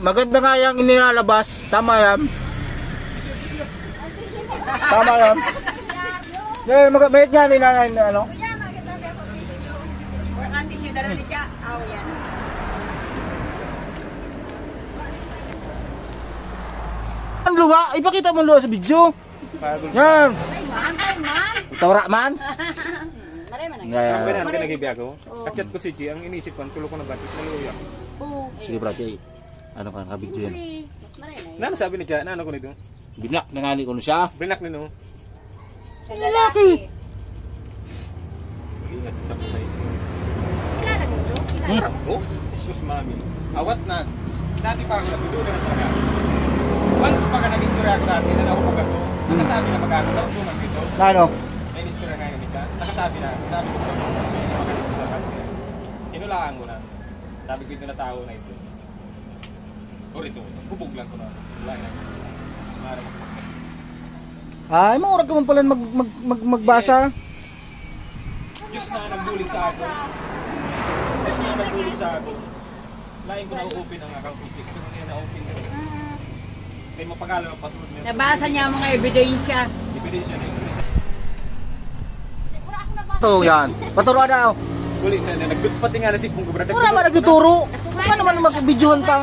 maganda nga yung inilalabas. Tama yan. Tama yan. Mayat nga nila ano? Ang luha, ipakita mo luha sa video. Yan. Tawra man. Ang ganyan ang kinagibiyag ko. Kachat ko si G, ang inisip ko, tulo ko na batik, maluya. Sige brate, ano ka nakabidyo yan? Ano sabi ni G, ano ko nito? Binak, nangali ko na siya. Binak nino. Sa lalaki. Ingat sa pusay. Oh, Jesus mami. Awat na. Dati pa ako sa video na talaga. Once pag nag-istorya ako dati, na ako pag ako, nakasabi na mag-ano, tapos ko mag-dito. Ano? May istorya ngayon ni Ka. Nakasabi na, sabi ko, mag-dito sa kanila. Kinulaan ko na. Sabi ko ito na tao na ito. O rito, bubog lang ko na. Wala na. Ay, maurag ka man pala magbasa. Diyos na nagbulig sa ako. Diyos na nagbulig sa ako. Lain ko na-open ang account ko. Ito na na-open ko. Kaya mapagala ang password niya. Nabasa niya ang mga ebidensya. Ebidensya na isa. Ito yan. Paturo daw. Bulig na. Nagpati nga na si Pungko. Pura ba nagtuturo? Paano naman mag-videohan pa?